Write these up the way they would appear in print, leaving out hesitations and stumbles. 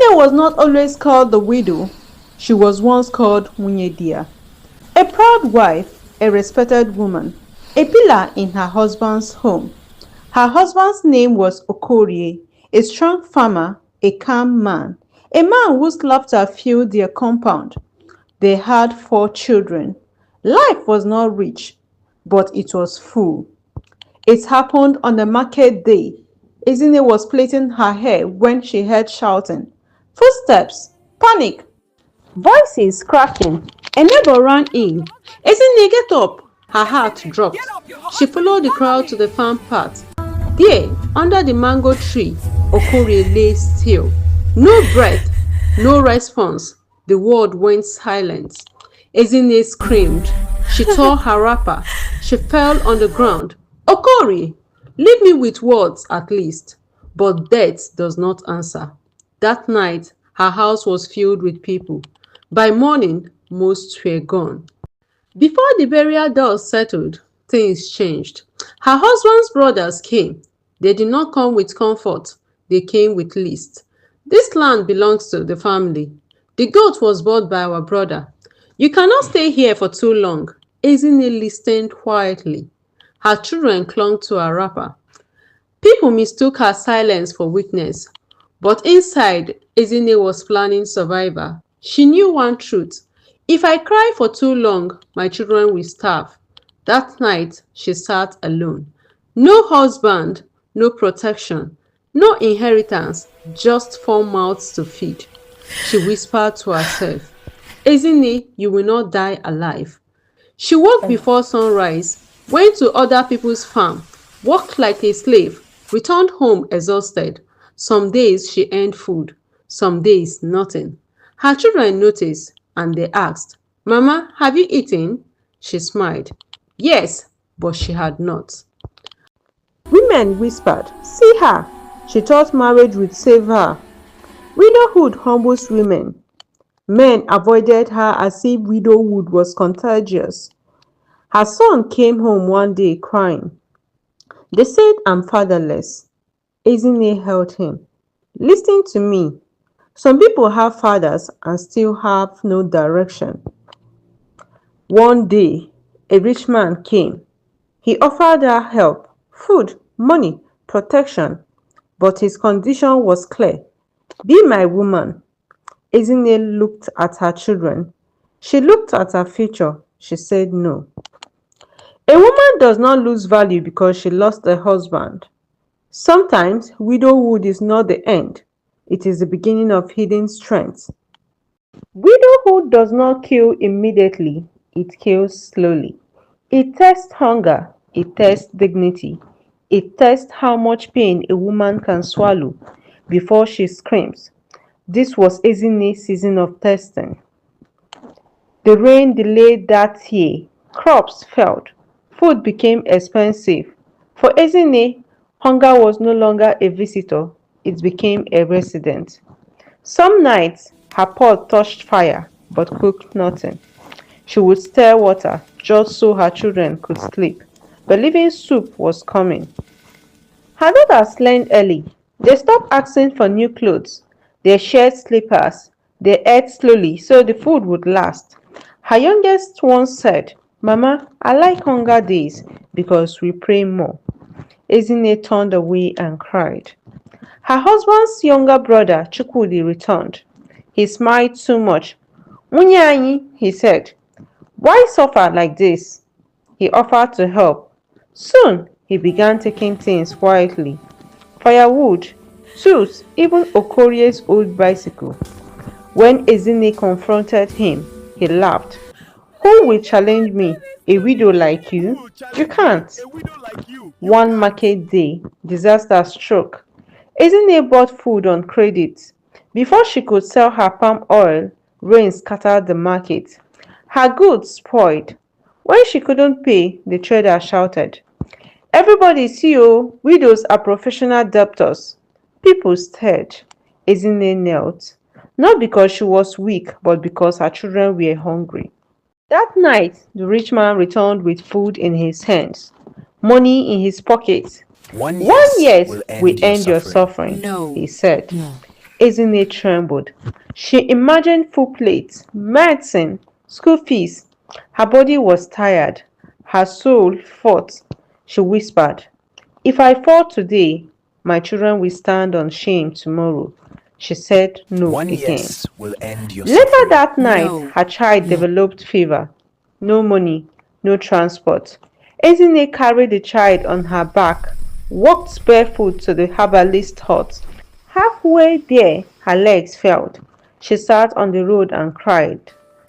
Ezinne was not always called the widow. She was once called Munyedia, a proud wife, a respected woman, a pillar in her husband's home. Her husband's name was Okorie, a strong farmer, a calm man, a man whose laughter filled their compound. They had 4 children. Life was not rich, but it was full. It happened on a market day. Ezinne was plaiting her hair when she heard shouting, footsteps, panic, voices cracking. A neighbor ran in. Ezinne, get up! Her heart dropped. She followed the crowd to the farm path. There, under the mango tree, Okorie lay still. No breath, no response. The world went silent. Ezinne screamed. She tore her wrapper. She fell on the ground. Okorie, leave me with words at least. But death does not answer. That night, her house was filled with people. By morning, most were gone. Before the burial dust settled, things changed. Her husband's brothers came. They did not come with comfort. They came with list. This land belongs to the family. The goat was bought by our brother. You cannot stay here for too long. Ezinne listened quietly. Her children clung to her wrapper. People mistook her silence for weakness. But inside, Ezinne was planning survival. She knew one truth. If I cry for too long, my children will starve. That night, she sat alone. No husband, no protection, no inheritance, just 4 mouths to feed. She whispered to herself, Ezinne, you will not die alive. She woke before sunrise, went to other people's farm, worked like a slave, returned home exhausted. Some days she earned food, some days nothing. Her children noticed and they asked, Mama, have you eaten? She smiled. Yes, but she had not. Women whispered, see her. She thought marriage would save her. Widowhood humbles women. Men avoided her as if widowhood was contagious. Her son came home one day crying. They said I'm fatherless. Ezinne held him. Listen to me. Some people have fathers and still have no direction. One day, a rich man came. He offered her help, food, money, protection, but his condition was clear. Be my woman. Ezinne looked at her children. She looked at her future. She said no. A woman does not lose value because she lost a husband. Sometimes widowhood is not the end. It is the beginning of hidden strength. Widowhood does not kill immediately. It kills slowly. It tests hunger. It tests dignity. It tests how much pain a woman can swallow before she screams. This was Ezinne's season of testing. The rain delayed that year. Crops failed. Food became expensive. For Ezinne, hunger was no longer a visitor. It became a resident. Some nights, her pot touched fire but cooked nothing. She would stir water just so her children could sleep, believing soup was coming. Her daughters learned early. They stopped asking for new clothes. They shared slippers. They ate slowly so the food would last. Her youngest once said, Mama, I like hunger days because we pray more. Ezinne turned away and cried. Her husband's younger brother, Chukwudi, returned. He smiled too much. Munyanyi, he said, why suffer like this? He offered to help. Soon, he began taking things quietly. Firewood, tools, even Okorie's old bicycle. When Ezinne confronted him, he laughed. Who will challenge me? A widow like you? You can't. One market day, disaster struck. Ezinne bought food on credit. Before she could sell her palm oil, rain scattered the market. Her goods spoiled. When she couldn't pay, the trader shouted, Everybody see you, widows are professional debtors. People stared. Ezinne knelt, not because she was weak, but because her children were hungry. That night, the rich man returned with food in his hands, money in his pockets. 1 year will end your suffering, No. he said. No. Ezinne trembled. She imagined full plates, medicine, school fees. Her body was tired. Her soul fought. She whispered, "If I fall today, my children will stand on shame tomorrow." She said no One again. yes will end your Later suffering. that night, her child developed fever. No money, no transport. Ezinne carried the child on her back, walked barefoot to the herbalist's hut. Halfway there, her legs failed. She sat on the road and cried.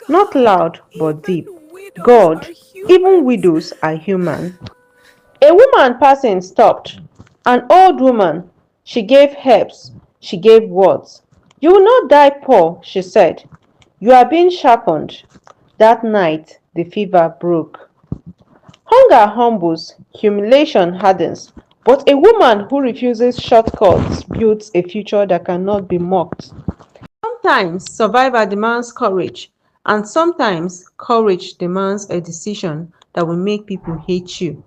Not God, loud, but deep. even widows God, are even humans. widows are human. A woman passing stopped. An old woman. She gave herbs. She gave words. "You will not die poor," she said. "You are being sharpened." That night the fever broke. Hunger humbles, humiliation hardens, but a woman who refuses shortcuts builds a future that cannot be mocked. Sometimes survival demands courage, and sometimes courage demands a decision that will make people hate you.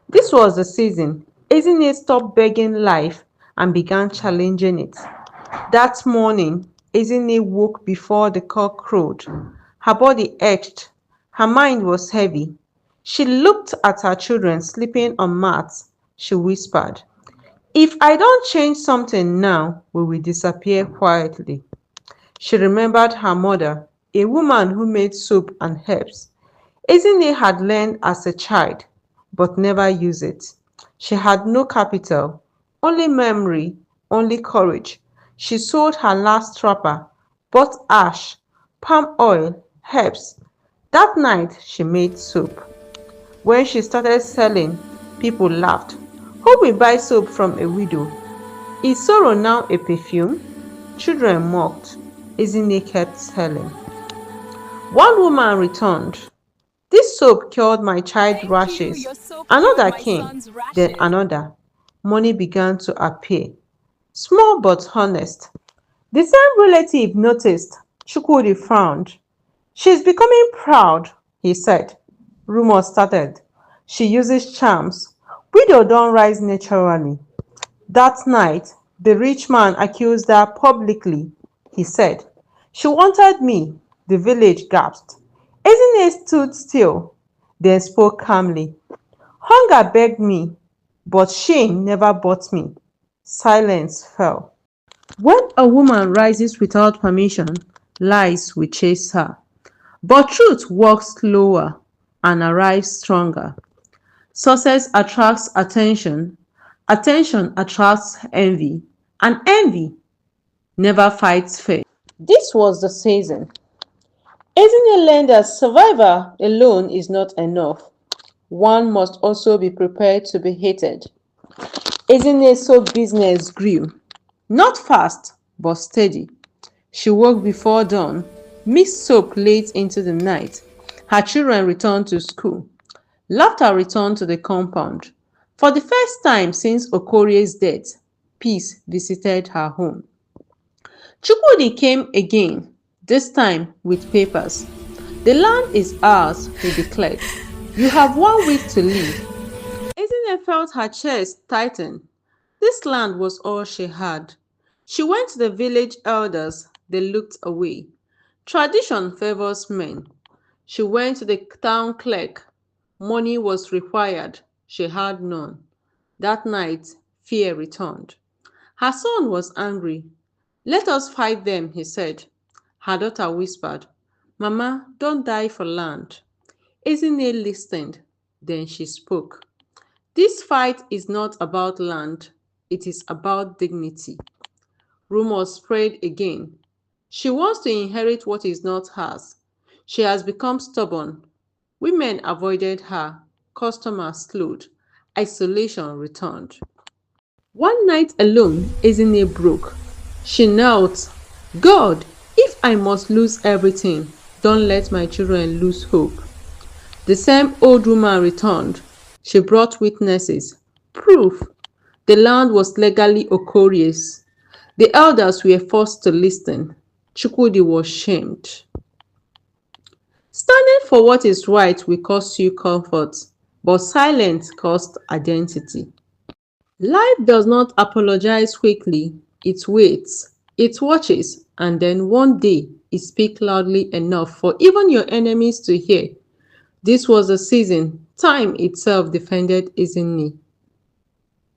This was the season Ezinne stopped begging life and began challenging it. That morning, Ezinne woke before the cock crowed. Her body ached. Her mind was heavy. She looked at her children sleeping on mats. She whispered, "If I don't change something now, we will disappear quietly." She remembered her mother, a woman who made soup and herbs. Ezinne had learned as a child, but never used it. She had no capital, only memory, only courage. She sold her last wrapper, bought ash, palm oil, herbs. That night she made soap. When she started selling, people laughed. Who will buy soap from a widow? Is sorrow now a perfume? Children mocked. Ezinne kept selling. One woman returned. "This soap cured my child Thank you. rashes." Your soap cured Another my came, son's then rashes. another. Money began to appear, small but honest. The same relative noticed. Chukwudi frowned. "She's becoming proud," he said. Rumors started. "She uses charms. Widow don't rise naturally." That night, the rich man accused her publicly. He said, "She wanted me." The village gasped. Ezinne stood still, then spoke calmly. "Hunger begged me, but shame never bought me." Silence fell. When a woman rises without permission, lies will chase her. But truth walks slower and arrives stronger. Success attracts attention, attention attracts envy, and envy never fights fair. This was the season. Ezinne learned that survival alone is not enough. One must also be prepared to be hated. Ezinne's soap business grew, not fast, but steady. She woke before dawn, mixed soap late into the night. Her children returned to school. Laughter returned to the compound. For the first time since Okorie's death, peace visited her home. Chukwudi came again, this time with papers. "The land is ours," he declared. "You have 1 week to leave." Ezinne felt her chest tighten. This land was all she had. She went to the village elders. They looked away. Tradition favors men. She went to the town clerk. Money was required. She had none. That night, fear returned. Her son was angry. "Let us fight them," he said. Her daughter whispered, "Mama, don't die for land." Ezinne listened. Then she spoke. "This fight is not about land. It is about dignity." Rumors spread again. She wants to inherit what is not hers. She has become stubborn. Women avoided her. Customers slowed. Isolation returned. One night alone, Ezinne broke. She knelt. "God, if I must lose everything, don't let my children lose hope." The same old woman returned. She brought witnesses, proof. The land was legally Okorie's. The elders were forced to listen. Chukwudi was shamed. Standing for what is right will cost you comfort, but silence costs identity. Life does not apologize quickly, it waits. It watches, and then one day it speaks loudly enough for even your enemies to hear. This was a season time itself defended Ezinne.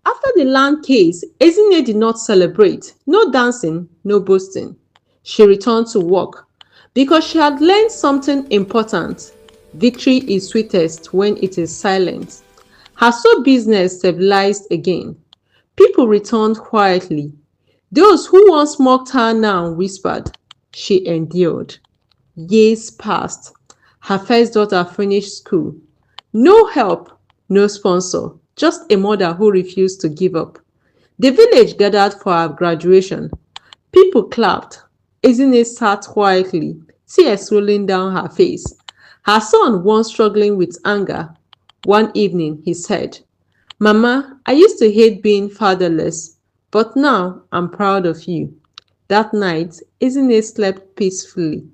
After the land case, Ezinne did not celebrate. No dancing, no boasting. She returned to work because she had learned something important. Victory is sweetest when it is silent. Her soap business stabilized again. People returned quietly. Those who once mocked her now whispered. She endured. Years passed. Her first daughter finished school. No help, no sponsor, just a mother who refused to give up. The village gathered for her graduation. People clapped. Ezinne sat quietly, tears rolling down her face. Her son, once struggling with anger, one evening he said, "Mama, I used to hate being fatherless, but now I'm proud of you." That night, Ezinne slept peacefully.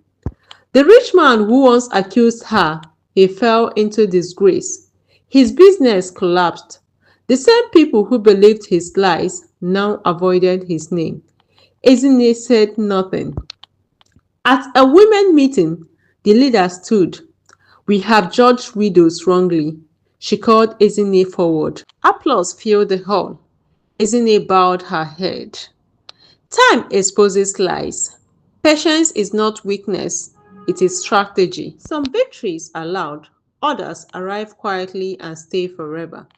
The rich man who once accused her, he fell into disgrace. His business collapsed. The same people who believed his lies now avoided his name. Ezinne said nothing. At a women meeting, the leader stood. "We have judged widows wrongly." She called Ezinne forward. Applause filled the hall. Ezinne bowed her head. Time exposes lies. Patience is not weakness, it is strategy. Some victories are loud, others arrive quietly and stay forever.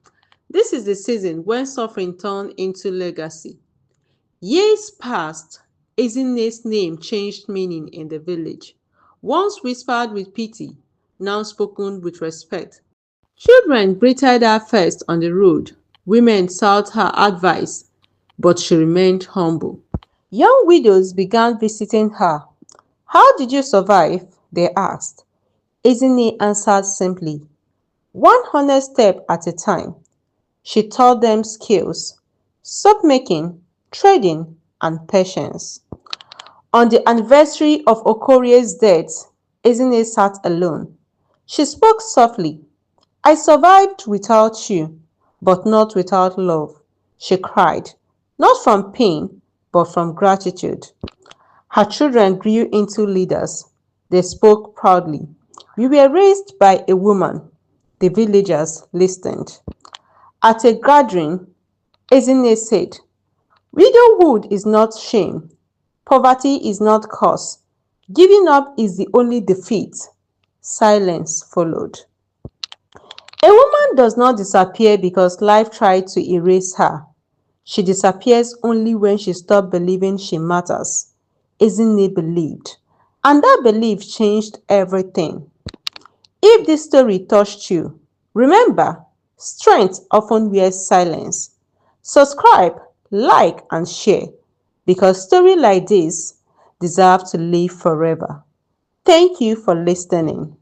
This is the season when suffering turned into legacy. Years passed, Ezinne's name changed meaning in the village. Once whispered with pity, now spoken with respect. Children greeted her first on the road. Women sought her advice, but she remained humble. Young widows began visiting her. "How did you survive?" they asked. Ezinne answered simply, "One honest step at a time." She taught them skills, soap making, trading, and patience. On the anniversary of Okorie's death, Ezinne sat alone. She spoke softly. "I survived without you, but not without love," she cried, not from pain, but from gratitude. Her children grew into leaders. They spoke proudly. "We were raised by a woman." The villagers listened. At a gathering, Ezinne said, "Widowhood is not shame. Poverty is not curse. Giving up is the only defeat." Silence followed. A woman does not disappear because life tried to erase her. She disappears only when she stops believing she matters. Ezinne believed, and that belief changed everything. If this story touched you, remember, strength often wears silence. Subscribe, like, and share because stories like this deserve to live forever. Thank you for listening.